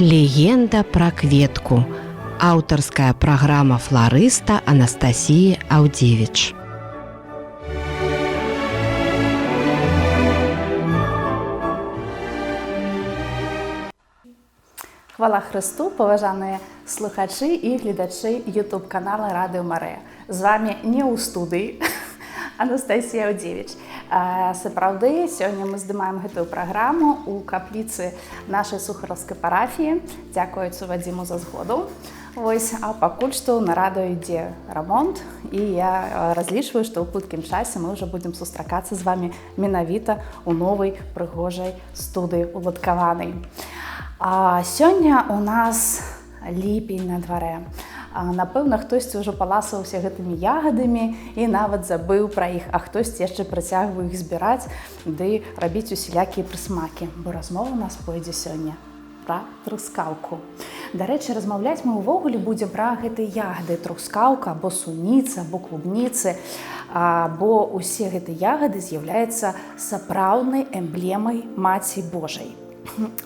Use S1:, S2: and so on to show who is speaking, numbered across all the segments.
S1: Легенда пра кветку. Аўтарская праграма фларыста Анастасіі Аўдзевіч.
S2: Хвала Христу, паважаныя слухачы і гледачы YouTube-канала Радыё Марыя. З вами не ў студыі Анастасія Аўдзевіч. Сапраўды, сёння мы здымаем гэтую праграму ў капліцы нашай сухараўскай парафіі. Дзякуючы Вадзіму за згоду. А пакуль што на радыё ідзе рамонт, і я разлічваю, што ў хуткім часе мы ўжо будзем сустракацца з вами менавіта ў новай прыгожай студыі уладкаванай. Сёння у нас ліпень на дварэ. Напэўна, хтосьці ўжо паласаваўся гэтымі ягадамі і нават забыў пра іх, а хтосьці яшчэ працягвае іх збіраць ды рабіць усялякія прысмакі, бо размова у нас пойдзе сёння пра трускаўку. Дарэчы, размаўляць мы ўвогуле будзем пра гэтыя ягады: трускаўка, або суніца, або клубніцы, бо ўсе гэтыя ягады з'яўляюцца сапраўднай эмблемай Маці Божай.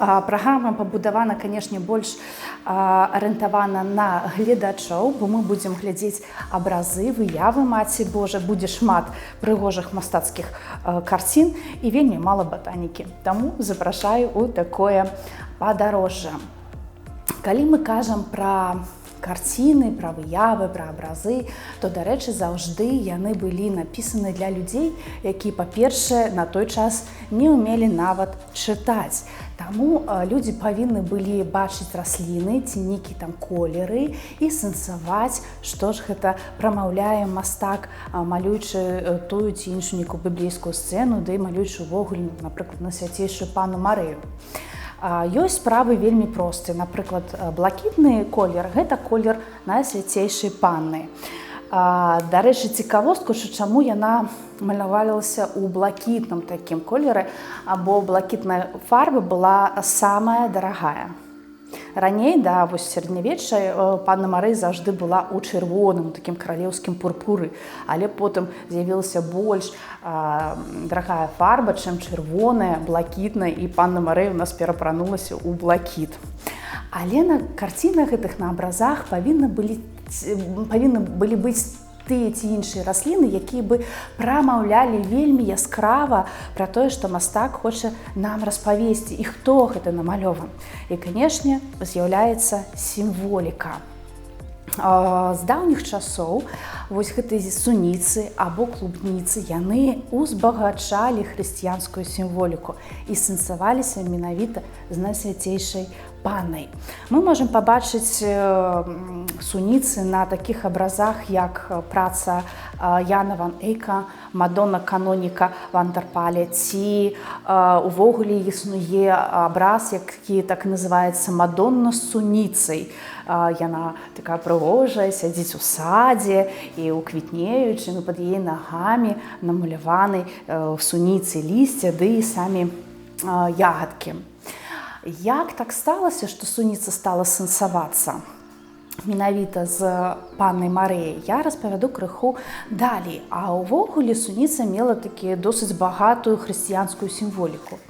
S2: Праграма пабудавана, канешне, больш арыентавана на гледачоў, бо мы будзем глядзець абразы, выявы Маці Божай, будзе шмат прыгожых мастацкіх карцін і вельмі мала батанікі. Таму запрашаю ў такое падарожжа. Калі мы кажам пра карціны, пра выявы, пра абразы, то, дарэчы, заўжды яны былі напісаны для людзей, якія, па-першае, на той час не ўмелі нават чытаць. Таму людзі павінны былі бачыць расліны ці нейкія там колеры і сэнсаваць, што ж гэта прамаўляе мастак, малюючы тую ці іншую нейкую біблейскую сцэну, ды малюючы ўвогуле, напрыклад, на свяцейшую панну Марыю. Ёсць справы вельмі простыя. Напрыклад, блакітны колер – гэта колер найсвяцейшай панны. Дарэчы, цікавостку, чаму яна малявалася ў блакітным такім колеры, або блакітная фарба была самая дарагая. Раней, да, вось сярэднявечча, панна Марыя заўжды была ў чырвоным, такім каралеўскім пурпуры, але потым з'явілася больш дарагая фарба, чым чырвоная, блакітная, і панна Марыя ў нас перапранулася ў блакіт. Але на карцінах гэтых, на абразах павінны былі быць тыя ці іншыя расліны, якія бы прамаўлялі вельмі яскрава пра тое, што мастак хоча нам распавесці, і хто гэта намалёван. І, канешне, з'яўляецца сімволіка. З даўніх часоў вось гэтыя суніцы або клубніцы, яны узбагачалі хрысціянскую сімволіку і сэнсаваліся менавіта з найсвяцейшай паннай. Мы можам пабачыць суніцы на такіх абразах, як праца Яна ван Эйка, Мадонна каноніка Вандерпале, ці увогуле існуе абраз, які так называецца Мадонна з суніцай. Яна такая прыгожая, сядзіць у садзе і уквітнеючымі пад яе нагамі намаляваны суніцы лісця, ды і самі ягадкі. Як так сталася, што суніца стала сэнсавацца менавіта з паннай Марыяй, я распавяду крыху далей. А ўвогуле суніца мела такі досыць багатую хрысціянскую сімволіку.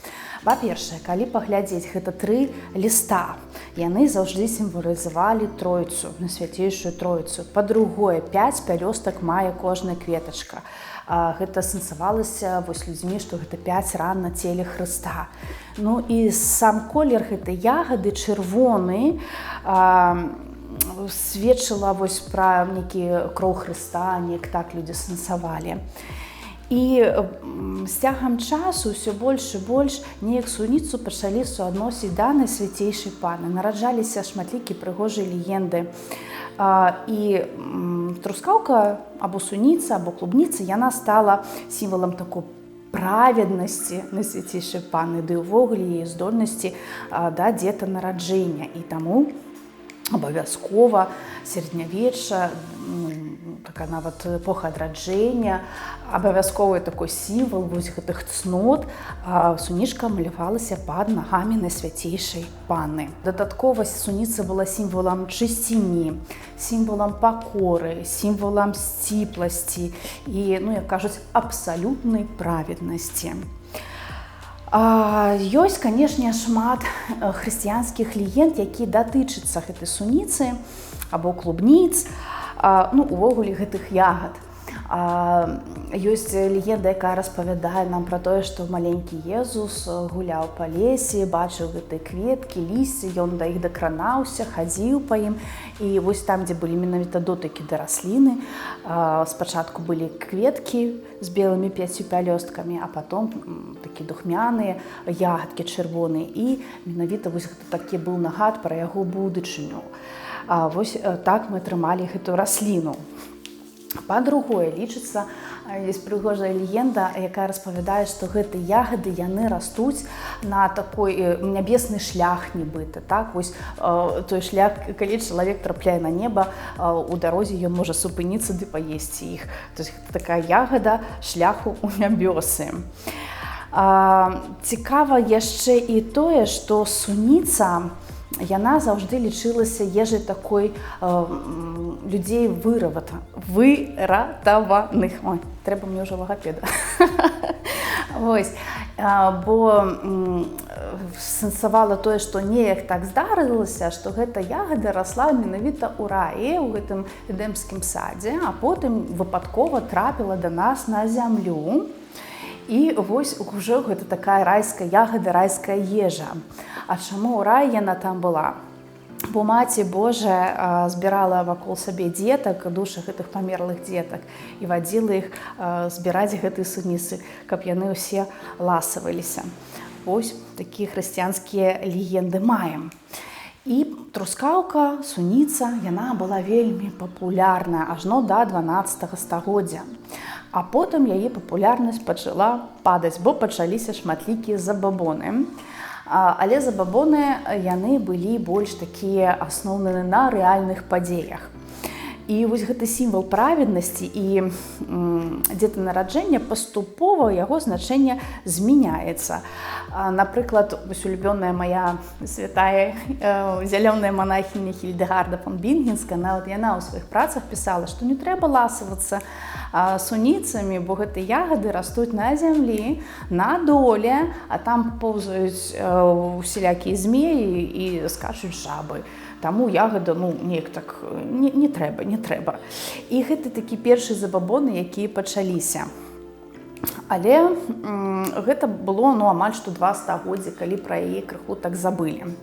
S2: Па-першае, калі паглядзець, гэта 3 ліста. Яны заўжды сімвалізавалі Тройцу, Найсвяцейшую Тройцу. Па-другое, 5 пялёстак мае кожная кветачка. Гэта сэнсавалася вось людзьмі, што гэта 5 ран на целе Хрыста. Ну і сам колер гэтай ягады чырвоны сведчыла вось пра нейкі кроў Хрыста, неяк так людзі сэнсавалі. І з цягам часу ўсё больш і больш неяк суніцу пачалі суадносіць да найсвяцейшай панны. Нараджаліся шматлікія прыгожыя легенды. І трускаўка, або суніца, або клубніца, яна стала сімвалам такой праведнасці найсвяцейшай панны, ды ўвогуле яе здольнасці да дзетанараджэння. І таму абавязкова сярэднявечча, такая нават эпоха адраджэння, абавязковы такой сімвал вось гэтых цнот, сунічка малявалася пад нагамі найсвяцейшай панны. Дадаткова суніца была сімвалам чысціні, сімвалам пакоры, сімвалам сціпласці і, як кажуць, абсалютнай праведнасці. Ёсць, канешне, шмат хрысціянскіх легенд, які датычацца гэтай суніцы або клубніц, ну, увогуле гэтых ягад. Ёсць легенда, якая распавядае нам пра тое, што маленькі Езус гуляў па лесе, бачыў гэтыя кветкі, лісце, ён да іх дакранаўся, хадзіў па ім. І вось там, дзе былі менавіта дотыкі да расліны, спачатку былі кветкі з белымі 5 пялёсткамі, а потом такі духмяныя ягадкі чырвоныя. І менавіта вось гэта такі быў нагад пра яго будучыню. Вось так мы атрымалі гэту расліну. Па-другое, лічыцца, ёсць прыгожая легенда, якая распавядае, што гэтыя ягады, яны растуць на такой нябесны шлях нібыта. Так? Вось той шлях, калі чалавек трапляе на неба, у дарозе ён можа супыніцца ды паесці іх. То есть гэта такая ягада шляху ў нябёсы. Цікава яшчэ і тое, што суніца, яна заўжды лічылася ежай такой людзей выратаваных. Ой, трэба мне ўжо лагапеда. Вось. Бо сэнсавала тое, што неяк так здарылася, што гэта ягада расла менавіта ў раі, у гэтым эдэмскім садзе, а потым выпадкова трапіла да нас на зямлю. І вось ужо гэта такая райская ягада, райская ежа. А чаму ў раі яна там была? Бо Маці Божая збірала вакол сабе дзетак, душы гэтых памерлых дзетак, і вадзіла іх збіраць гэтыя суніцы, каб яны ўсе ласаваліся. Вось такія хрысціянскія легенды маем. І трускаўка, суніца, яна была вельмі папулярная, ажно да 12 стагоддзя. А потым яе папулярнасць пачала падаць, бо пачаліся шматлікія забабоны. Але забабоны, яны былі больш такія асноўныя на рэальных падзеях. І вось гэты сімвал праведнасці і дзетанараджэння паступова яго значэнне змяняецца. Напрыклад, вось улюбёная моя святая зялёная манахіня Хільдегарда фон Бінгенская, нават яна ў сваіх працах пісала, што не трэба ласавацца суніцамі, бо гэтыя ягады растуць на зямлі, на доле, а там поўзаюць усялякія змеі і скачуць жабы. Таму ягада, ну, неяк так не трэба. І гэта такі першы забабоны, якія пачаліся. Але гэта было, ну, амаль што 2 стагоддзі, калі пра яе крыху так забылі.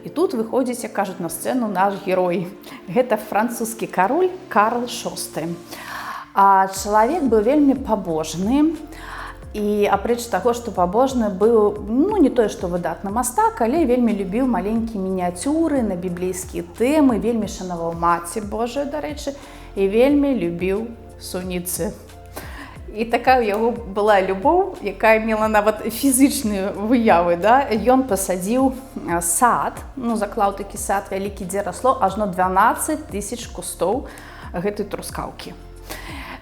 S2: І тут выходзіць, як кажуць, на сцэну наш герой. Гэта французскі кароль Карл VI. Чалавек быў вельмі пабожны. І апрэч таго, што пабожны быў, ну, не тое, што выдатны мастак, але вельмі любіў маленькія мініяцюры на біблейскія тэмы, вельмі шанаваў Маці Божаю, дарэчы, і вельмі любіў суніцы. І такая ў яго была любоў, якая мела нават фізычныя выявы. Да? Ён пасадзіў сад, ну, заклаў такі сад вялікі, дзе расло ажно 12 000 кустоў гэтай трускаўкі.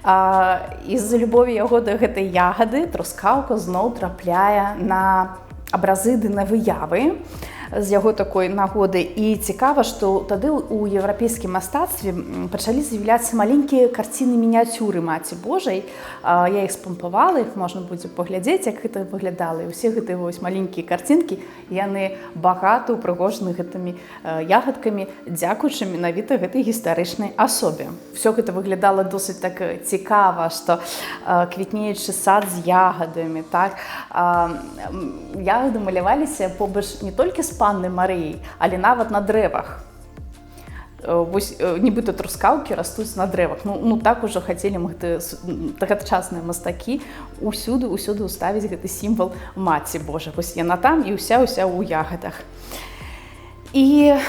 S2: З-за любові яго да гэтай ягады трускаўка зноў трапляе на абразы ды на выявы з яго такой нагоды. І цікава, што тады ў еўрапейскім мастацтве пачалі з'яўляцца маленькія карціны мініяцюры Маці Божай. Я іх спампавала, іх можна будзе паглядзець, як гэта выглядала. І ўсе гэтыя вось маленькія карцінкі, яны багата ўпрыгожаны гэтымі ягадкамі, дзякуючы менавіта гэтай гістарычнай асобе. Усё гэта выглядала досыць так цікава, што квітнеючы сад з ягадамі, так? Ягады маляваліся побач не толькі з Паннай Марыяй, але нават на дрэвах. Вось нібыта трускаўкі растуць на дрэвах. Ну так ужо хацелі мы тагачасныя мастакі усюды ўставіць гэты сімвал Маці Божай. Вось яна там і ўся ў ягадах. І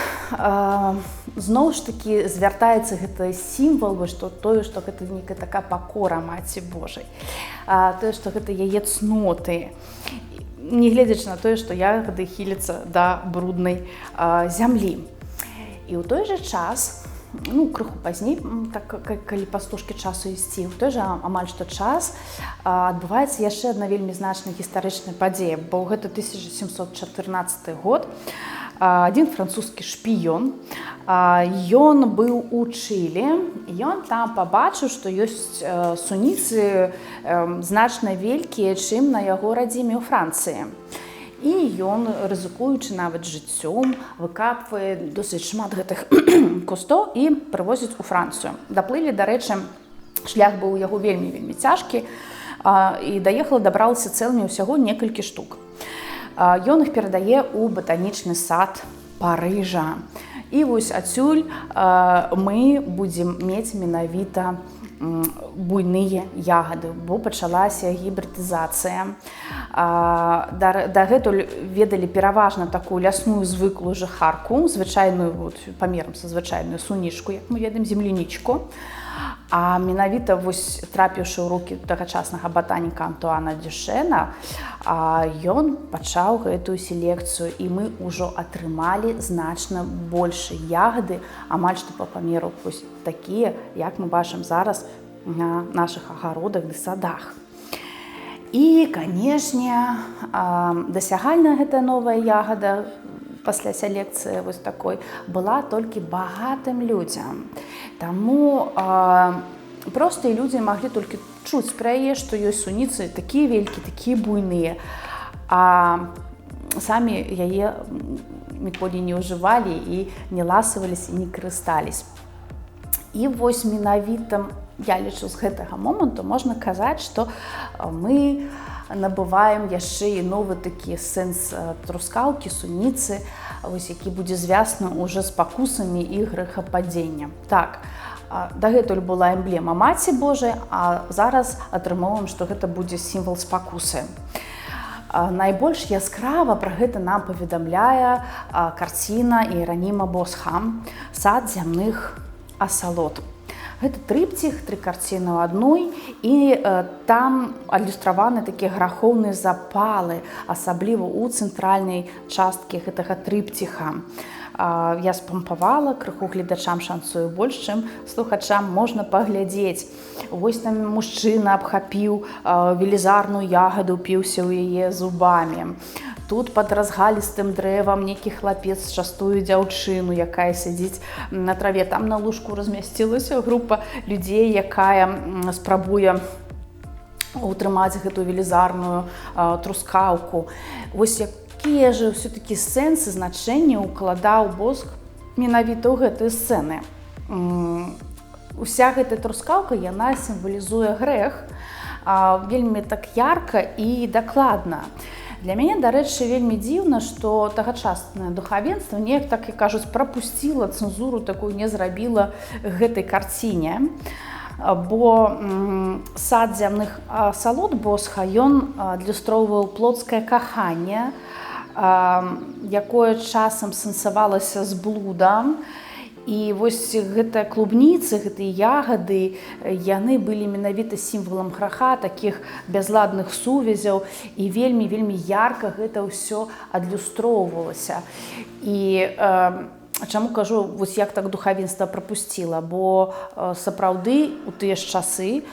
S2: зноў ж такі звяртаецца гэты сімвал, што тое, што гэта нейкая такая пакора Маці Божай. Тое, што гэта яе цноты. Не гледзячы на тое, што ягады хіляцца да бруднай зямлі. І ў той жа час, ну, крыху пазней, так, калі па стужкі часу ісці, ў той жа амаль што час адбываецца яшчэ адна вельмі значная гістарычная падзея, бо гэта 1714 год. адзін французскі шпіён. Ён быў у Чылі, ён там пабачыў, што ёсць суніцы значна вялікія, чым на яго радзіме ў Францыі. І ён, рызыкуючы нават жыццём, выкапвае досыць шмат гэтых кустоў і прывозіць у Францыю. Даплылі, дарэчы, шлях быў у яго вельмі цяжкі, і дабралася цэлымі ўсяго некалькі штук. Ён іх перадае ў батанічны сад Парыжа. І вось адсюль мы будзем мець менавіта буйныя ягады, бо пачалася гібридызацыя. Дагэтуль ведалі пераважна такую лясную звыклую жыхарку, звычайную памерам са звычайную сунішку, як мы ведаем, землянічку. А менавіта вось трапіўшы ў рукі тагачаснага батаніка Антуана Дюшэна, ён пачаў гэтую селекцыю, і мы ўжо атрымалі значна больш ягады, амаль што па памеру вось такія, як мы бачым зараз на нашых агародах ды садах. І, канешне, дасягальная гэтая новая ягада пасля селекцыі вось такой была толькі багатым людзям. Таму простыя людзі маглі толькі чуць пра яе, што ёсць суніцы такія вялікія, такія буйныя, а самі яе ніколі не ўжывалі і не ласаваліся, і не карысталіся. І вось менавіта, я лічу, з гэтага моманту можна казаць, што мы набываем яшчэ і новы такі сэнс трускаўкі, суніцы, вось які будзе звязаны ўжо з пакусамі і грэхападзеннем. Так, дагэтуль была эмблема Маці Божай, а зараз атрымоўваем, што гэта будзе сімвал спакусы. Найбольш яскрава пра гэта нам паведамляе карціна Іераніма Босха «Сад зямных асалод». Гэта трыпціх, 3 карціны ў адной, і там адлюстраваны такія грахоўныя запалы, асабліва ў цэнтральнай часткі гэтага трыпціха. Я спампавала, крыху гледачам шанцую больш, чым слухачам можна паглядзець. Вось там мужчына абхапіў велізарную ягаду, упіўся ў яе зубамі. Тут пад разгалістым дрэвам нейкі хлапец частуе дзяўчыну, якая сядзіць на траве. Там на лужку размясцілася група людзей, якая спрабуе утрымаць гэтую велізарную трускаўку. Вось якія ж ўсё-такі сэнсы, значэнні ўкладаў Босх менавіта ў гэтыя сцэны. Уся гэтая трускаўка, яна сімвалізуе грэх вельмі так ярка і дакладна. Для мяне, дарэчы, вельмі дзіўна, што тагачаснае духавенства неяк, так і кажуць, прапусціла цэнзуру, такую не зрабіла гэтай карціне. Бо сад зямных асалод Босха, ён адлюстроўваў плоцкае каханне, якое часам сэнсавалася з блудам. І вось гэтыя клубніцы, гэтыя ягады, яны былі менавіта сімвалам граха, такіх бязладных сувязяў, і вельмі ярка гэта ўсё адлюстроўвалася. І чаму кажу, вось як так духавенства прапусціла, бо сапраўды у тыя ж часы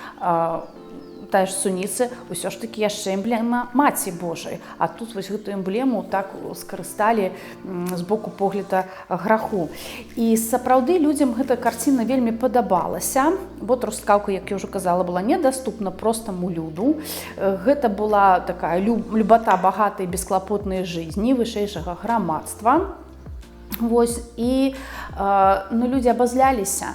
S2: тая ж суніца ўсё ж такі яшчэ эмблема Маці Божай, а тут вось гэту эмблему так скарысталі з боку погляда граху. І сапраўды людзям гэта карціна вельмі падабалася, бо трускаўка, як я ўжо казала, была недаступна простаму люду. Гэта была такая любата багатай бесклапотнай жыцці, вышэйшага грамадства. Вось, і людзі абазляліся.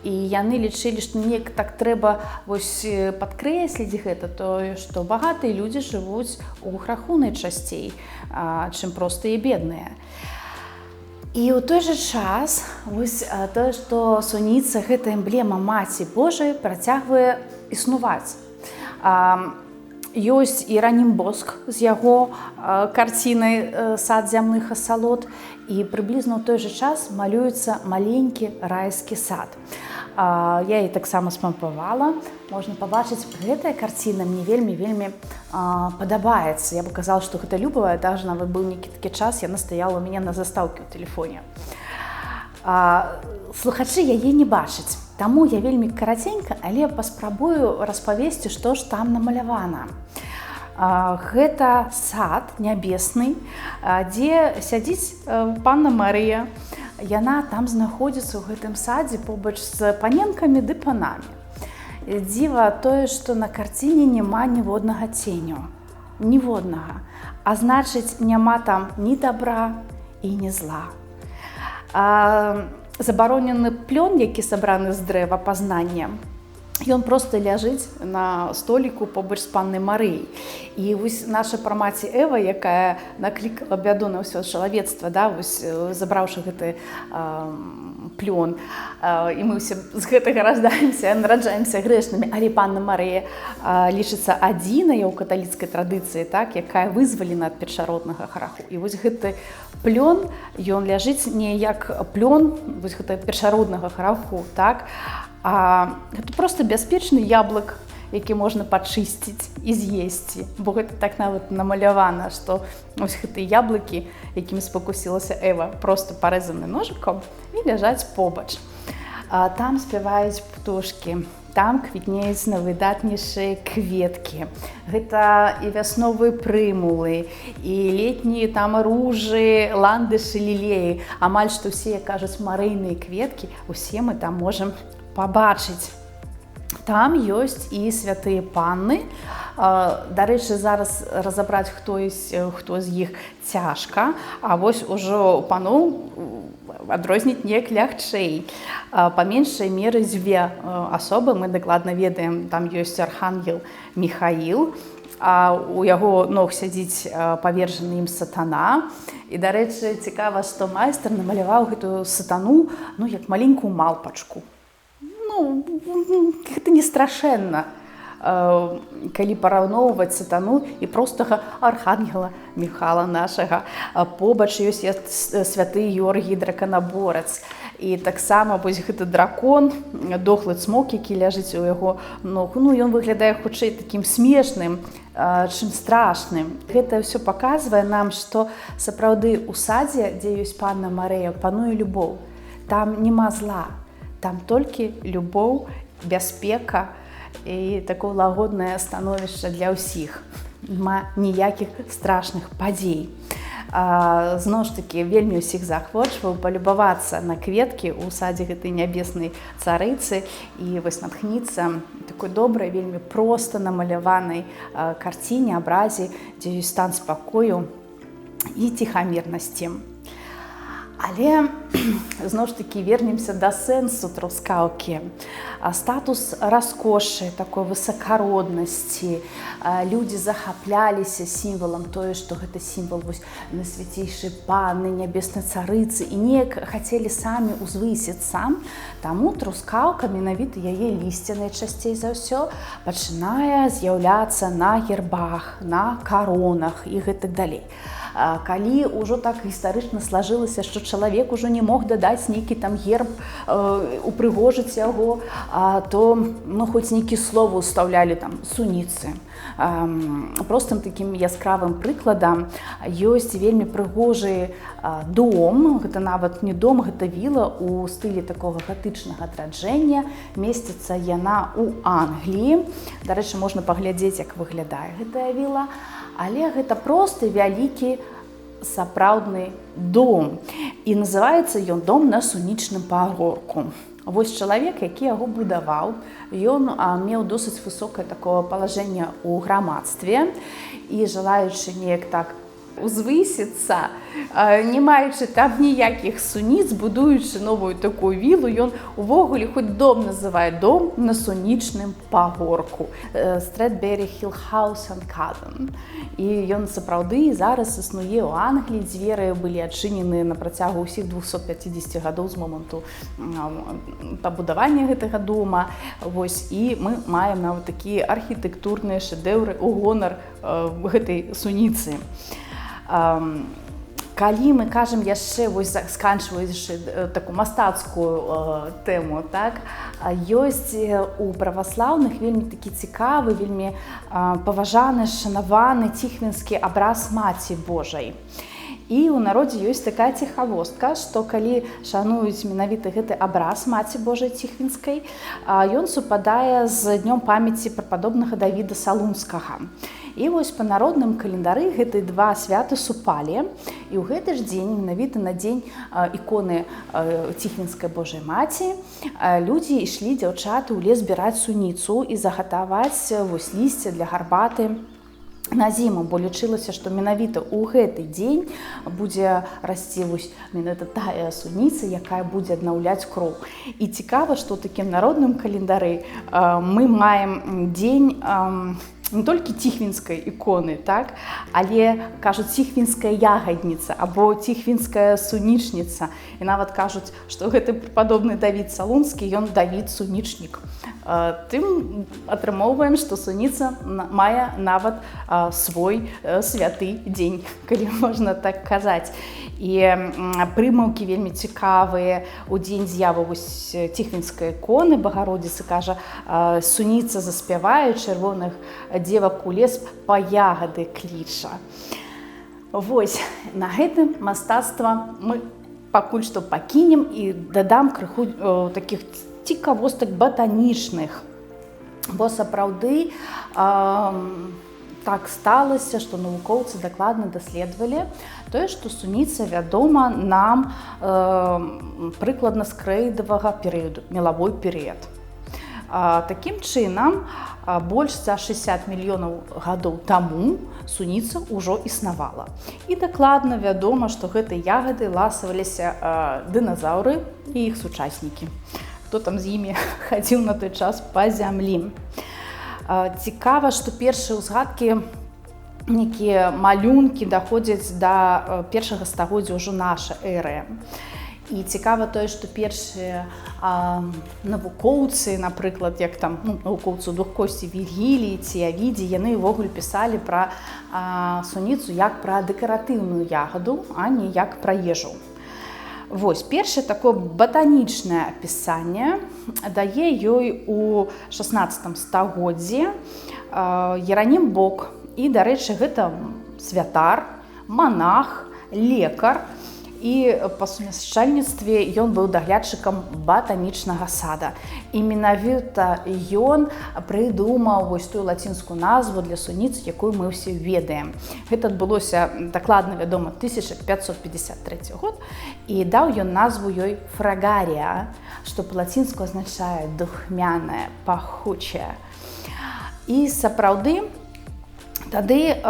S2: І яны лічылі, што неяк так трэба падкрэсліць гэта, тое, што багатыя людзі жывуць у граху найчасцей, чым простыя і бедныя. І ў той жа час тое, што суніца, гэта эмблема Маці Божай, працягвае існаваць. Ёсць Іеранім Босх з яго карцінай «Сад зямных асалод», і прыблізна ў той жа час малюецца маленькі райскі сад. Я яе таксама спампавала. Можна пабачыць, гэтая карціна мне вельмі падабаецца. Я бы казала, што гэта любавая, даже нават быў нейкі такі час, яна стаяла ў мяне на застаўкі ў тэлефоне. Слухачы яе не бачаць, таму я вельмі караценька, але паспрабую распавесці, што ж там намалявана. Гэта сад нябесны, дзе сядзіць панна Марыя. Яна там знаходзіцца ў гэтым садзе побач з паненкамі ды панамі. Дзіва тое, што на карціне няма ніводнага ценю, ніводнага, а значыць, няма там ні добра і ні зла. Забаронены плён, які сабраны з дрэва пазнання, ён проста ляжыць на століку побач з паннай Марыяй. І вось наша прамаці Эва, якая наклікала бяду на ўсё чалавецтва, да, вось, забраўшы гэты плён, і мы ўсе з гэтага раждаемся, нараджаемся грэшнымі, але панна Марыя лічыцца адзінай у каталіцкай традыцыі, так, якая вызвалена ад першароднага граху. І вось гэты плён, ён ляжыць не як плён вось гэта першароднага граху, так, а гэта проста бяспечны яблык, які можна пачысціць і з'есці, бо гэта так нават намалявана, што ось гэтыя яблыкі, якімі спакусілася Эва, проста парэзаны ножыкам і ляжаць побач. Там спяваюць птушкі, там квітнеюць найвыдатнейшыя кветкі. Гэта і вясновыя прымулы, і летнія там ружы, ландышы, лілеі. Амаль што ўсе, як кажуць, марыйныя кветкі, усе мы там можам пабачыць. Там ёсць і святыя панны. Дарэчы, зараз разабраць, хто з іх цяжка, а вось ужо паноў адрозніць неяк лягчэй. Па меншай меры дзве асобы мы дакладна ведаем. Там ёсць архангел Міхаіл, а у яго ног сядзіць павержаны ім сатана. І, дарэчы, цікава, што майстар намаляваў гэтую сатану, як маленькую малпачку. Гэта не страшэнна, калі параўноўваць сатану і простага архангела Міхала нашага. Побач ёсць святы Георгій драканаборац. І таксама вось гэты дракон, дохлы цмок, які ляжыць у яго ног, ён выглядае хутчэй такім смешным, чым страшным. Гэта ўсё паказвае нам, што сапраўды ў садзе, дзе ёсць панна Марыя, пануе любоў. Там няма зла. Там толькі любоў, бяспека і такое лагоднае становішча для ўсіх. Няма ніякіх страшных падзей. Зноў ж такі, вельмі ўсіх заахвочваю палюбавацца на кветкі ў садзе гэтай нябеснай царыцы і вось натхніцца такой добрай, вельмі проста намаляванай карціне, абразе, дзе ёсць стан спакою і ціхамірнасці. Але, зноў ж такі, вернемся да сэнсу трускаўкі. Статус раскошы, такой высакароднасці. Людзі захапляліся сімвалам тое, што гэта сімвал найсвяцейшай панны, нябеснай царыцы, і неяк хацелі самі узвысіцца. Таму трускаўка, менавіта яе лісце найчасцей за ўсё, пачынае з'яўляцца на гербах, на каронах і гэтак далей. Калі ўжо так гістарычна слажылася, што чалавек ужо не мог дадаць нейкі там герб, упрыгожыць яго, то хоць нейкі словы ўстаўлялі там суніцы. Простым такім яскравым прыкладам ёсць вельмі прыгожы дом, гэта нават не дом, гэта віла ў стылі такога гатычнага адраджэння. Месціцца яна ў Англіі. Дарэчы, можна паглядзець, як выглядае гэтая віла. Але гэта просты, вялікі, сапраўдны дом. І называецца ён дом на сунічным пагорку. Вось чалавек, які яго будаваў, ён меў досыць высокае такое палажэнне ў грамадстве і, желаючы неяк так узвысіцца, не маючы там ніякіх суніц, будуючы новую такую вілу, ён увогуле хоць дом называе дом на сунічным пагорку. Стрэдбері Хіл Хаус энд Каден. І ён сапраўды зараз існуе ў Англіі. Дзверы былі адчынены на працягу ўсіх 250 гадоў з моманту пабудавання гэтага дома. Вось, і мы маем нават такія архітэктурныя шэдэўры ў гонар гэтай суніцы. Калі мы кажам яшчэ, сканчваючы такую мастацкую тэму, так, ёсць у праваслаўных вельмі такі цікавы, вельмі паважаны, шанаваны ціхвінскі абраз Маці Божай. І ў народзе ёсць такая ціхавостка, што калі шануюць менавіта гэты абраз Маці Божай ціхвінскай, ён супадае з днём памяці прападобнага Давіда Салунскага. І вось па народным календары гэты два святы супалі. І ў гэты ж дзень, менавіта на дзень іконы Ціхвінскай Божай Маці, людзі ішлі, дзяўчаты, ў лес збіраць суніцу і загатаваць вось лісце для гарбаты на зіму, бо лічылася, што менавіта ў гэты дзень будзе расці менавіта тая суніца, якая будзе аднаўляць кроў. І цікава, што ў такім народным календары мы маем дзень не толькі ціхвінскай іконы, так? Але кажуць ціхвінская ягадніца або ціхвінская сунічніца. І нават кажуць, што гэты препадобны Давід Салунскі, ён Давід Сунічнік. Тым атрымоўваем, што суніца мае нават свой святы дзень, калі можна так казаць. І прымаўкі вельмі цікавыя. У дзень з'явы ціхвінскай іконы Багародзіцы, кажа, суніца заспявае, чырвоных дзевак у лес па ягады кліча. Вось, на гэтым мастацтва мы пакуль што пакінем і дадам крыху такіх цікавостак батанічных. Бо сапраўды так сталася, што навукоўцы дакладна даследавалі тое, што суніца вядома нам прыкладна з крэйдавага перыяду, мелавой перыяд. Такім чынам, больш за 60 мільёнаў гадоў таму суніца ўжо існавала. І дакладна вядома, што гэтай ягады ласаваліся дыназаўры і іх сучаснікі. Хто там з імі хадзіў на той час па зямлі. Цікава, што першыя ўзгадкі, некія малюнкі даходзяць да першага стагоддзя ўжо нашай эры. І цікава тое, што першыя навукоўцы, напрыклад, як там навукоўцы двухкосці Віргілій ці Авідзій, яны ўвогуле пісалі пра суніцу як пра дэкаратыўную ягаду, а не як пра ежу. Вось, першае такое батанічнае апісанне дае ёй у 16 стагоддзі Еранім Бок. І, дарэчы, гэта святар, манах, лекар. І па сумяшчальніцтве ён быў даглядчыкам батанічнага сада. І менавіта ён прыдумаў вось тую лацінскую назву для суніцы, якую мы ўсе ведаем. Гэта адбылося дакладна вядома 1553 год, і даў ён назву ёй фрагарія, што па-лацінску азначае духмяная, пахучая. І сапраўды тады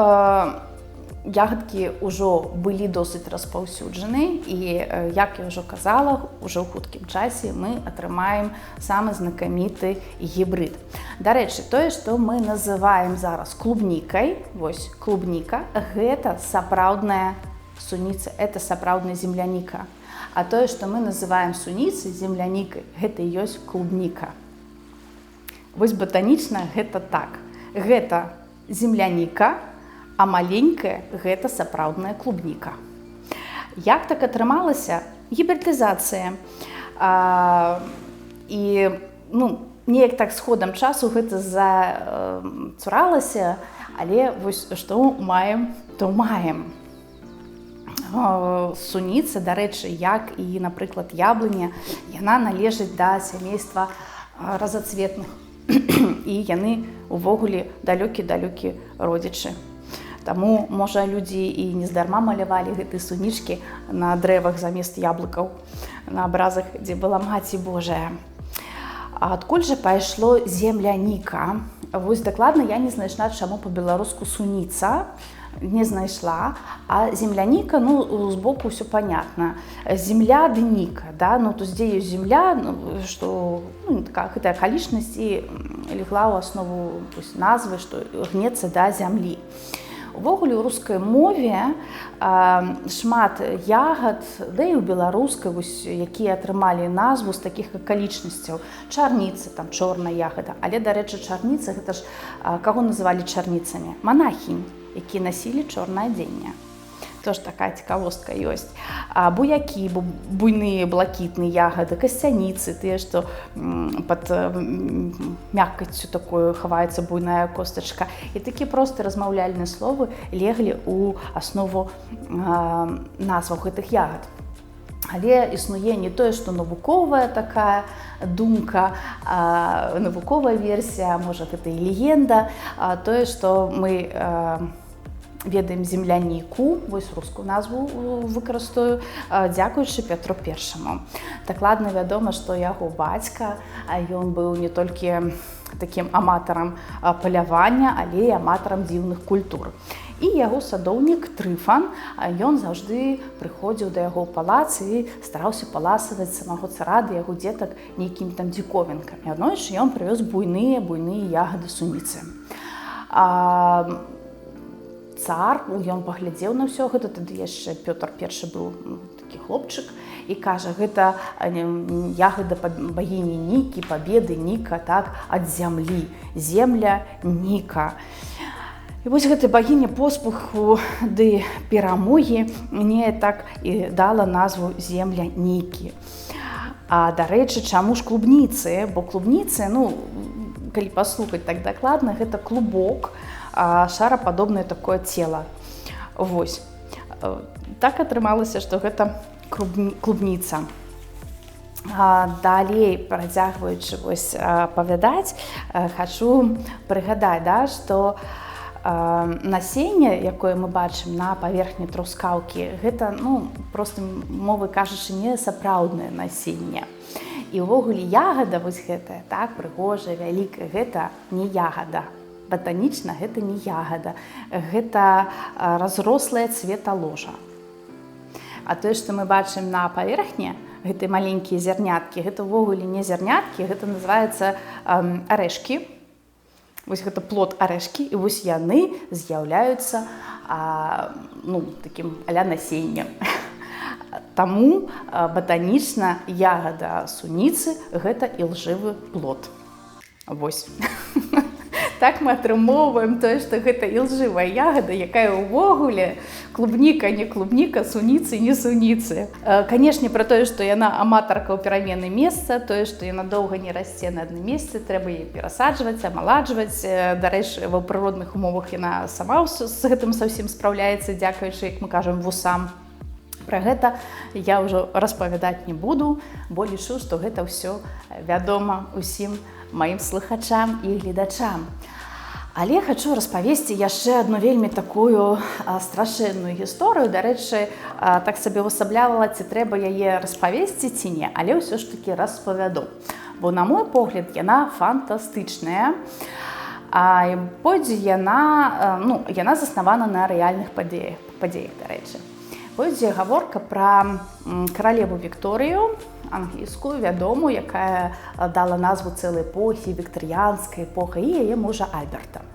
S2: ягадкі ўжо былі досыць распаўсюджаны, і, як я ўжо казала, ўжо ў хуткім часе мы атрымаем самы знакаміты гібрид. Дарэчы, тое, што мы называем зараз клубнікай, вось клубніка, гэта сапраўдная суніца, это сапраўдная земляніка. А тое, што мы называем суніцай, землянікай, гэта і ёсць клубніка. Вось батанічна гэта так. Гэта земляніка, а маленькая гэта сапраўдная клубніка. Як так атрымалася? Гібридызацыя. І неяк так з ходам часу гэта зацуралася, але вось што маем, то маем. Суніца, дарэчы, як і, напрыклад, яблыня, яна належыць да сямейства разацветных. І яны увогуле далёкі-далёкі родзічы. Таму, можа, людзі і нездарма малявалі гэтыя сунічкі на дрэвах замест яблыкаў, на абразах, дзе была Маці Божая. А адкуль жа пайшло земляніка? Вось дакладна я не знайшла, чаму па-беларуску суніца, не знайшла, а земляніка, збоку ўсё панятна. Земля ды ніка, да, то дзе ёсць земля, што гэтая акалічнасць і легла ў аснову назвы, што гнецца да зямлі. Увогуле ў рускай мове шмат ягад, да і ў беларускай, якія атрымалі назву з такіх акалічнасцяў. Чарніца, там чорная ягада. Але, дарэчы, чарніца, гэта ж каго называлі чарніцамі? Манахінь, якія насілі чорнае адзенне. Тож такая цікавостка ёсць. Буякі, буйныя блакітныя ягады, касцяніцы, тыя, што пад мяккаццю такою хаваецца буйная костачка. І такія простыя размаўляльныя словы леглі ў аснову назваў гэтых ягад. Але існуе не тое, што навуковая такая думка, навуковая версія, можа, гэта і легенда, тое, што мы ведаем земляніку, вось рускую назву выкарыстаю, дзякуючы Петру I. Дакладна вядома, што яго бацька, ён быў не толькі такім аматарам палявання, але і аматарам дзіўных культур. І яго садоўнік Трыфан, ён заўжды прыходзіў да яго ў палац і стараўся паласаваць самого цара ды яго дзетак нейкімі там дзіковінкамі. Аднойчы ён прывёз буйныя ягады суніцы. Цар, ён паглядзеў на ўсё гэта, тады яшчэ Пётр I быў такі хлопчык, і кажа, гэта ягада багіні Нікі, пабеды Ніка, так, ад зямлі, земля Ніка. І вось гэта багіня поспеху ды перамогі мне так і дала назву земля Нікі. Дарэчы, чаму ж клубніцы? Бо клубніцы, калі паслухаць так дакладна, гэта клубок, шарападобнае такое цела. Вось. Так атрымалася, што гэта клубніца. Далей, працягваючы апавядаць, хачу прыгадаць, што насенне, якое мы бачым на паверхні трускаўкі, гэта, простым мовай кажучы, не сапраўднае насенне. І ўвогуле ягада вось гэтая, так, прыгожая, вялікая, гэта не ягада. Батанічна гэта не ягада, гэта разрослая цветаложа. А тое, што мы бачым на паверхні, гэтыя маленькія зярняткі, гэта ўвогуле не зярняткі, гэта называецца арэшкі. Вось гэта плод арэшкі, і вось яны з'яўляюцца такім а-ля насеннем. Таму батанічна ягада суніцы гэта ілжывы плод. Вось. Так мы атрымоўваем тое, што гэта ілжывая ягада, якая ўвогуле клубніка, не клубніка, суніцы, не суніцы. Канешне, пра тое, што яна аматарка ў перамены месца, тое, што яна доўга не расце на адным месцы, трэба яе перасаджваць, амаладжваць. Дарэчы, ва прыродных умовах яна сама з гэтым зусім спраўляецца, дзякуючы, як мы кажам, вусам. Пра гэта я ўжо распавядаць не буду, бо лічу, што гэта ўсё вядома ўсім маім слухачам і гледачам. Але хачу распавесці яшчэ адну вельмі такую страшэнную гісторыю. Дарэчы, так сабе ўвасабляла, ці трэба яе распавесці ці не, але ўсё ж такі распавяду. Бо, на мой погляд, яна фантастычная. Пойдзе яна заснавана на рэальных падзеях, дарэчы. Пойдзе гаворка пра каралеву Вікторыю, англійскую, вядомую, якая дала назву цэлай эпохі, віктарыянскай эпохі, і яе мужа Альберта.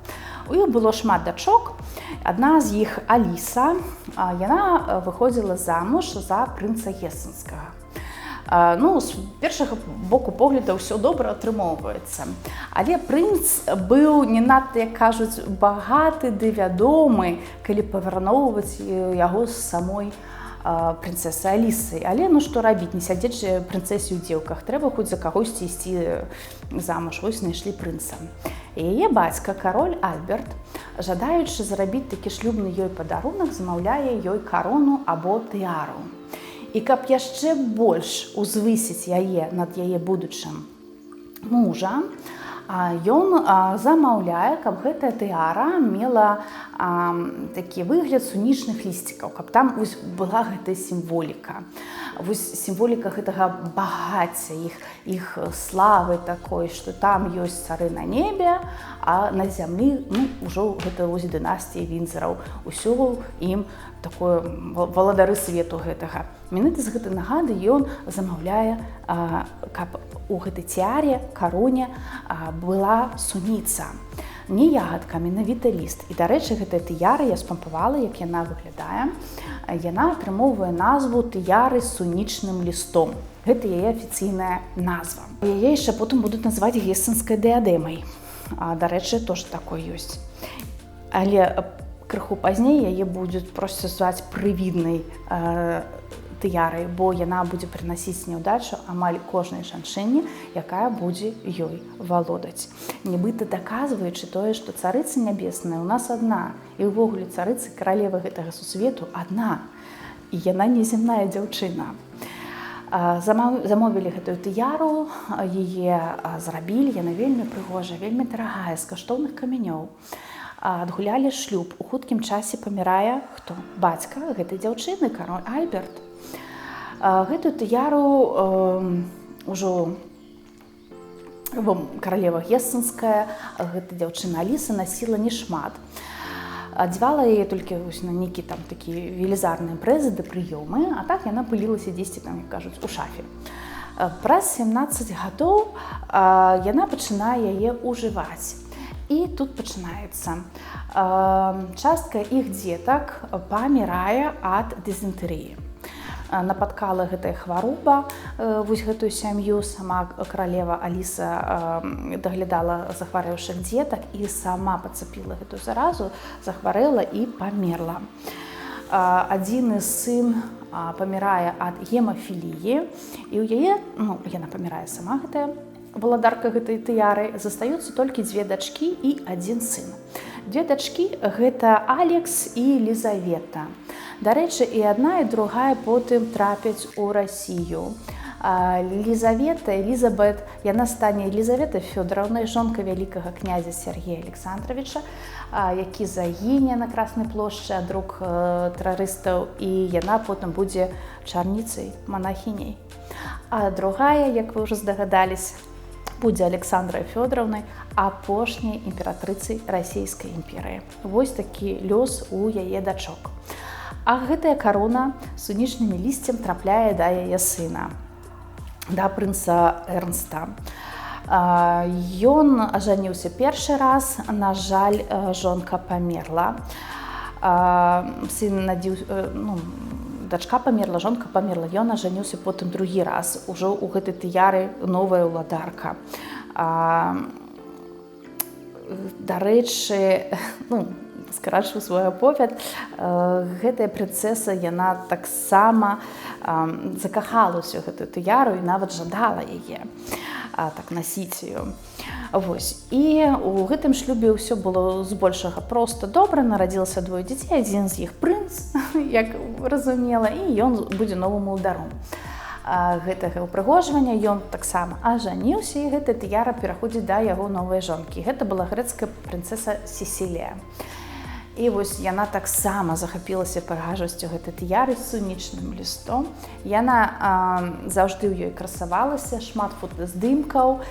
S2: У іх было шмат дачок. Адна з іх, Аліса, яна выходзіла замуж за прынца Гессенскага. З першага боку погляду ўсё добра атрымоўваецца. Але прынц быў не надта, як кажуць, багаты ды вядомы, калі павярноўваць яго з самой прынцэсы Алісы. Але што рабіць, не сядзець прынцэсе ў дзеўках, трэба хоць за кагосьці ісці замуж. Вось знайшлі прынца. Яе бацька, кароль Альберт, жадаючы зрабіць такі шлюбны ёй падарунак, замаўляе ёй карону або тыяру. І каб яшчэ больш узвысіць яе над яе будучым мужа, ён замаўляе, каб гэтая тыяра мела такі выгляд сунічных лісцікаў, каб там была гэтая сімволіка. Вось сімволіка гэтага багацця, іх славы такой, што там ёсць цары на небе, а на зямлі ўжо гэта вось дынастія Віндзараў. Усё ім такое валадары свету гэтага. Менавіта з гэтай нагады ён замаўляе, каб у гэтай тыяре, кароне была суніца. Не ягадка, менавіта ліст. І, дарэчы, гэтая тыяра, я спампавала, як яна выглядае. Яна атрымоўвае назву тыяры з сунічным лістом. Гэта яе афіцыйная назва. Яе яшчэ потым будуць называць гессенскай дыадэмай. Дарэчы, тоже такое ёсць. Але крыху пазней яе будуць проста зваць прывіднай тыярай, бо яна будзе прынасіць няўдачу амаль кожнай жанчыне, якая будзе ёй валодаць. Нібыта даказваючы тое, што царыца нябесная ў нас адна, і ўвогуле царыца каралева гэтага сусвету адна, і яна неземная дзяўчына. Замовілі гэтую тыяру, яе зрабілі, яна вельмі прыгожая, вельмі дарагая, з каштоўных камянёў. Адгулялі шлюб. У хуткім часе памірае хто? Бацька гэтай дзяўчыны, кароль Альберт. Гэтую тыяру ўжо каралева гессенская, гэта дзяўчына Аліса насіла не шмат. Адзявала яе толькі на нейкі там такі велізарныя імпрэзы ды прыёмы, а так яна пылілася дзесьці там, як кажуць, у шафе. Праз 17 гадоў яна пачынае яе ўжываць. І тут пачынаецца. Частка іх дзетак памірае ад дызентэрыі. Напаткала гэтая хвароба вось гэтую сям'ю, сама каралева Аліса даглядала захварэўшых дзетак і сама пацапіла гэтую заразу, захварэла і памерла. Адзіны сын памірае ад гемафіліі, і ў яе, яна памірае сама, гэтая валадарка гэтай тыяры, застаюцца толькі 2 дачкі і 1 сын. 2 дачкі гэта Алекс і Лізавета. Дарэчы, і адна, і другая потым трапяць у Расію. Элізабет, яна стане Елізаветай Фёдоравнай, жонка вялікага князя Сергея Александровича, які загіне на Краснай плошчы ад рук тэрарыстаў, і яна потым будзе чарніцай, манахіняй. А другая, як вы ўжо здагадаліся, будзе Александрай Фёдоравнай, апошняй імператрыцай Расійскай імперыі. Вось такі лёс у яе дачок. А гэтая карона з сунічным лісцем трапляе да яе сына, да прынца Эрнста. Ён ажаніўся першы раз, на жаль, жонка памерла. Дачка памерла, жонка памерла, ён ажаніўся потым другі раз, ужо ў гэтай тыяры новая ўладарка. Дарэчы, скарачу свой аповед, гэтая прынцэса, яна таксама закахалася ў гэтую тыяру і нават жадала яе так насіць ёю. І ў гэтым шлюбе ўсё было збольшага проста добра, нарадзілася 2 дзяцей, адзін з іх прынц, як разумела, і ён будзе новым уладаром гэтага ўпрыгожвання. Ён таксама ажаніўся, і гэтая тыяра пераходзіць да яго новай жонкі. Гэта была грэцкая прынцэса Сесілія. І вось яна таксама захапілася прыгажосцю гэтай тыяры з сунічным лістом. Яна заўжды ў ёй красавалася, шмат фотаздымкаў,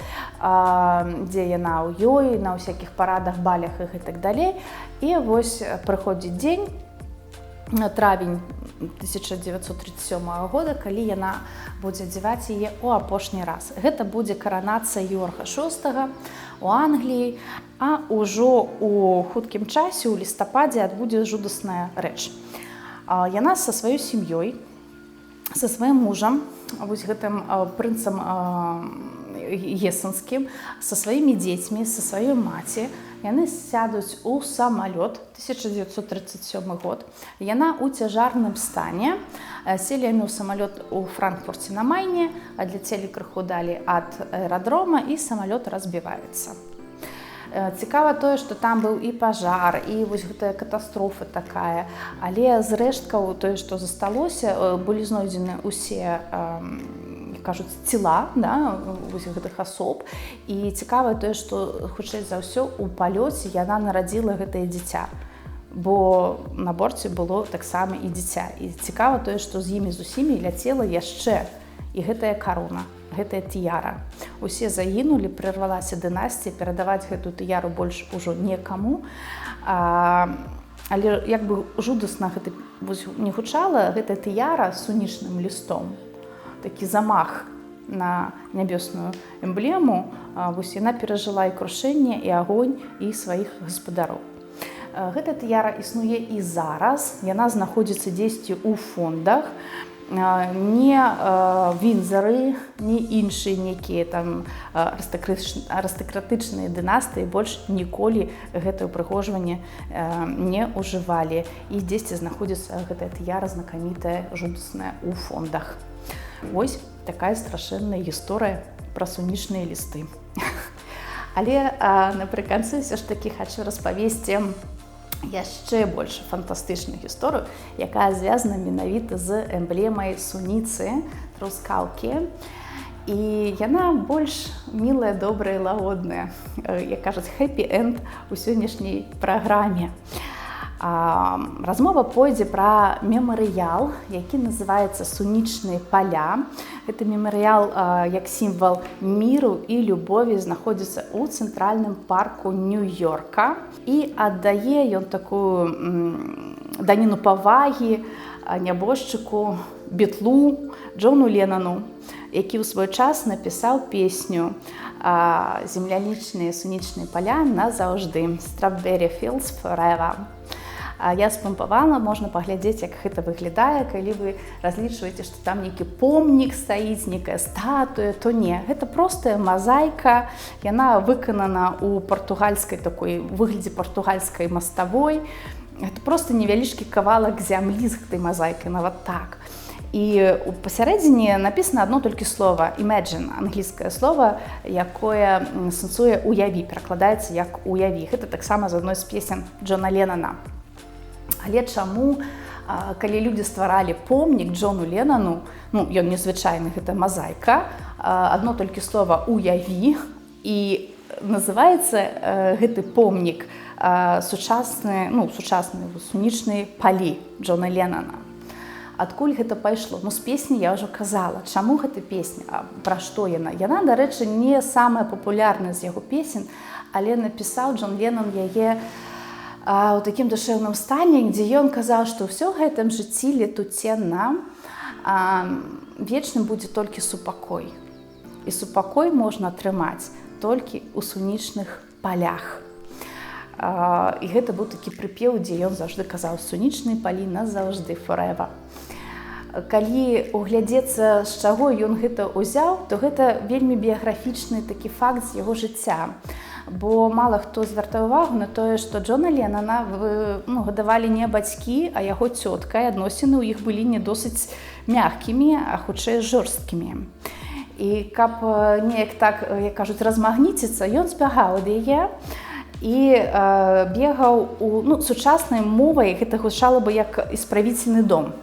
S2: дзе яна ў ёй, на ўсякіх парадах, балях і гэтак далей. І вось прыходзіць дзень, травень 1937 года, калі яна будзе адзяваць яе ў апошні раз. Гэта будзе каранацыя Георга VI у Англіі, а ўжо у хуткім часе, у лістападзе, адбудзе жудасная рэч. Яна са сваёй сям'ёй, са сваім мужам, вось гэтым прынцам гессенскім, са сваімі дзецьмі, са сваёй маці, яны сядуць у самалёт, 1937 год. Яна ў цяжарным стане. Селі яны ў самалёт у Франкфурце на Майне, адляцелі крыху далі ад аэрадрома, і самалёт разбіваецца. Цікава тое, што там быў і пажар, і вось гэтая катастрофа такая. Але з рэшткаў, тое, што засталося, былі знойдзены усе, кажуць, цела, вось гэтых асоб. І цікава тое, што, хутчэй за ўсё, у палёце яна нарадзіла гэтае дзіця, бо на борце было таксама і дзіця. І цікава тое, што з імі з усімі ляцела яшчэ і гэтая карона, гэтая тыяра. Усе загінулі, прервалася дынастыя, перадаваць гэтую тыяру больш ужо некаму. Але як бы жудасна гэта не гучала, гэтая тыяра з сунічным лістом, такі замах на нябесную эмблему, вось яна перажыла і крушэнне, і агонь, і сваіх гаспадароў. Гэтая тыяра існуе і зараз, яна знаходзіцца дзесьці ў фондах. Не Віндзары, не іншыя нейкія там арыстакратычныя дынастыі больш ніколі гэтае ўпрыгожванне не ўжывалі. І дзесьці знаходзіцца гэтая тыяра знакамітая, жудасная ў фондах. Вось такая страшэнная гісторыя пра сунічныя лісты. Але напрыканцы ўсё ж такі хачу распавесці яшчэ больш фантастычную гісторыю, якая звязана менавіта з эмблемай суніцы, трускаўкі. І яна больш мілая, добрая, лагодная. Як кажуць, хэппі-энд у сённяшняй праграме. Размова пойдзе пра мемарыял, які называецца «Сонечныя паля». Гэта мемарыял як сімвал міру і любові знаходзіцца ў цэнтральным парку Нью-Йорка. І аддае ён такую даніну павагі нябожчыку, бітлу Джону Ленану, які ў свой час напісаў песню «Землянічныя сонечныя паля назаўжды» «Strawberry Fields Forever». Я спампавала, можна паглядзець, як гэта выглядае, калі вы разлічваеце, што там нейкі помнік стаіць, нейкая статуя, то не. Гэта простая мазаіка, яна выканана ў партугальскай такой выглядзе партугальскай маставой. Гэта проста невялічкі кавалак зямлі з гэтай мазаікай, нават так. І пасярэдзіне напісана адно толькі слова «imagine», англійскае слова, якое сэнсуе «уяві», перакладаецца як «уяві». Гэта таксама з адной з песен Джона Ленана. Але чаму, калі людзі стваралі помнік Джону Ленану, ён незвычайны, гэта мазаіка, адно толькі слова «уяві», і называецца гэты помнік сучасныя сонечныя палі Джона Ленана. Адкуль гэта пайшло? З песні я ўжо казала. Чаму гэта песня? Пра што яна? Яна, дарэчы, не самая папулярная з яго песен, але напісаў Джон Ленан яе у такім душэўным стане, дзе ён казаў, што ўсё гэтым жыцці летуценна, вечным будзе толькі супакой. І супакой можна атрымаць толькі ў сонечных палях. І гэта быў такі прыпеў, дзе ён заўжды казаў «сонечныя палі назаўжды, forever». Калі углядзецца, з чаго ён гэта ўзяў, то гэта вельмі біяграфічны такі факт з яго жыцця. Бо мала хто звяртае ўвагу на тое, што Джона Ленана гадавалі не бацькі, а яго цётка, і адносіны ў іх былі не досыць мяккімі, а хутчэй жорсткімі. І каб неяк так, як кажуць, размагніціцца, ён збягаў ад яе і бегаў сучаснай мовай, гэта гучала бы як исправительны дом.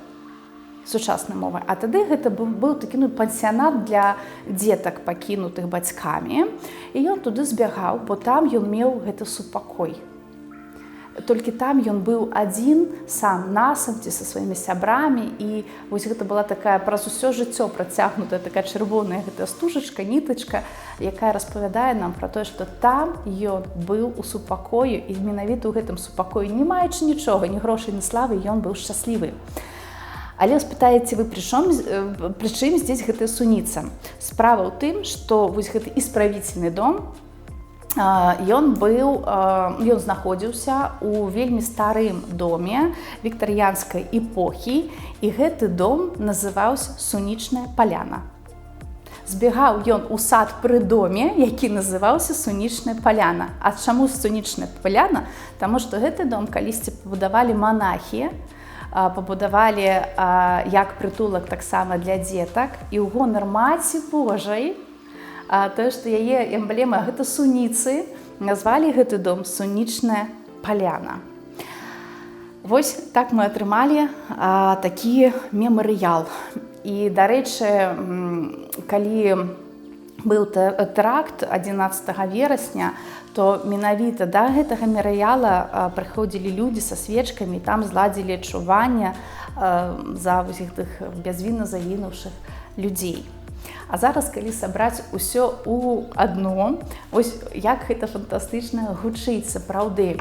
S2: Сучаснай мовай. А тады гэта быў такі пансіянат для дзетак, пакінутых бацькамі. І ён туды збягаў, бо там ён меў гэты супакой. Толькі там ён быў адзін, сам насам ці са сваімі сябрамі. І вось гэта была такая праз усё жыццё працягнутая такая чырвоная гэтая стужачка, нітачка, якая распавядае нам пра тое, што там ён быў у супакою, і менавіта ў гэтым супакоі, не маючы нічога, ні грошай, ні славы, ён быў шчаслівы. Але спытаеце вы, пры чым здесь гэтая суніца? Справа ў тым, што вось гэты исправительны дом, ён знаходзіўся ў вельмі старым доме віктарыянскай эпохі, і гэты дом называўся «Сонечная паляна». Збегаў ён у сад пры доме, які называўся «Сонечная паляна». А чаму «Сонечная паляна»? Таму што гэты дом калісьці пабудавалі манахі, пабудавалі як прытулак таксама для дзетак, і ў гонар Маці Божай, тое, што яе эмблема гэта суніцы, назвалі гэты дом «Сонечная паляна». Вось так мы атрымалі такі мемарыял. І, дарэчы, калі быў тэракт 11 верасня, то менавіта да гэтага мемарыяла прыходзілі людзі са свечкамі, там зладзілі адчуванне за гэтых бязвінна загінуўшых людзей. А зараз, калі сабраць усё ў адно, вось як гэта фантастычна гучыць сапраўды.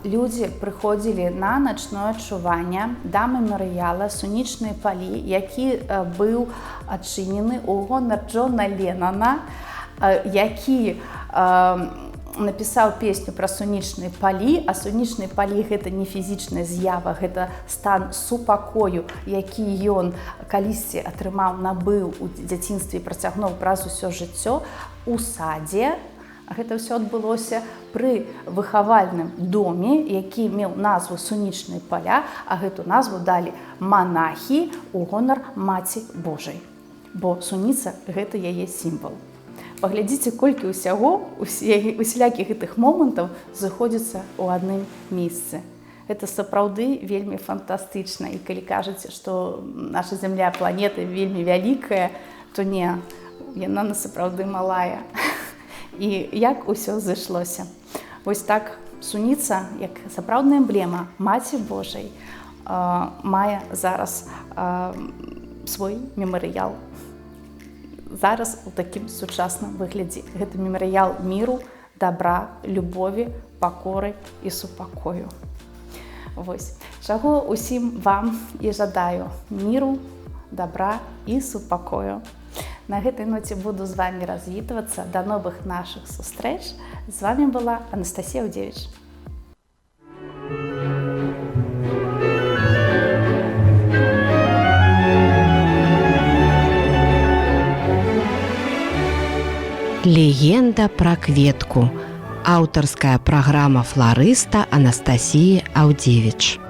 S2: Людзі прыходзілі на начное адчуванне да мемарыяла «Сонечныя палі», які быў адчынены ў гонар Джона Ленана, які напісаў песню пра сонечныя палі, а сонечныя палі гэта не фізічная з'ява, гэта стан супакою, які ён калісьці атрымаў, набыў у дзяцінстве і працягнуў праз усё жыццё у садзе. Гэта ўсё адбылося пры выхавальным доме, які меў назву «Сонечныя паля», а гэту назву далі манахі ў гонар Маці Божай. Бо суніца гэта яе сімвал. Паглядзіце, колькі ўсяго, усялякіх гэтых момантаў заходзіцца ў адным месцы. гэта сапраўды вельмі фантастычна. І калі кажуць, што наша зямля планета вельмі вялікая, то не, яна насапраўды малая. І як усё зышлося. Вось так суніца, як сапраўдная эмблема Маці Божай, мае зараз свой мемарыял. Зараз у такім сучасным выглядзе. Гэта мемарыял міру, добра, любові, пакоры і супакою. Вось. Чаго усім вам і жадаю міру, добра і супакою. На гэтай ноце буду з вами развітвацца. До новых нашых сустрэч. З вами была Анастасія Аўдзевіч.
S1: Легенда пра кветку. Аўтарская праграма фларыста Анастасіі Аўдзевіч.